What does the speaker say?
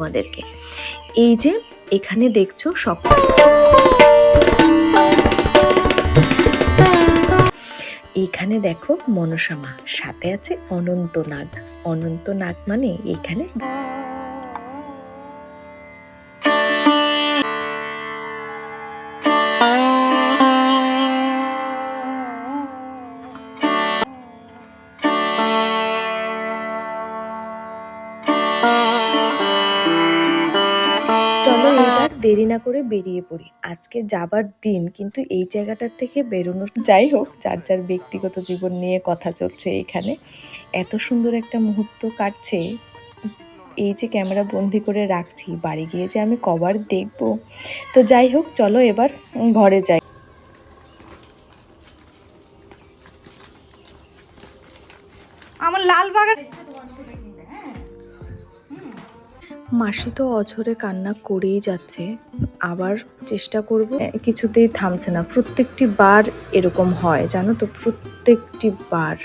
আমাদেরকে। এই যে এখানে দেখছো সব, এখানে দেখো মনসা মা, সাথে আছে অনন্তনাগ। অনন্তনাগ মানে এখানে চলো এইবার দেরি না করে বেরিয়ে পড়ি, আজকে যাবার দিন কিন্তু এই জায়গাটার থেকে বেরোনোর। যাই হোক, যার যার ব্যক্তিগত জীবন নিয়ে কথা চলছে এখানে। এত সুন্দর একটা মুহূর্ত কাটছে, এই যে ক্যামেরা বন্দি করে রাখছি, বাড়ি গিয়ে যে আমি কবার দেখবো। তো যাই হোক, চলো এবার ঘরে যাই। আমার লাল বাগান। মাসি তো অঝরে কান্না করেই যাচ্ছে, আবার চেষ্টা করব, কিছুতেই থামছে না। প্রত্যেকটি বার এরকম হয় জানো তো, প্রত্যেকটি বার।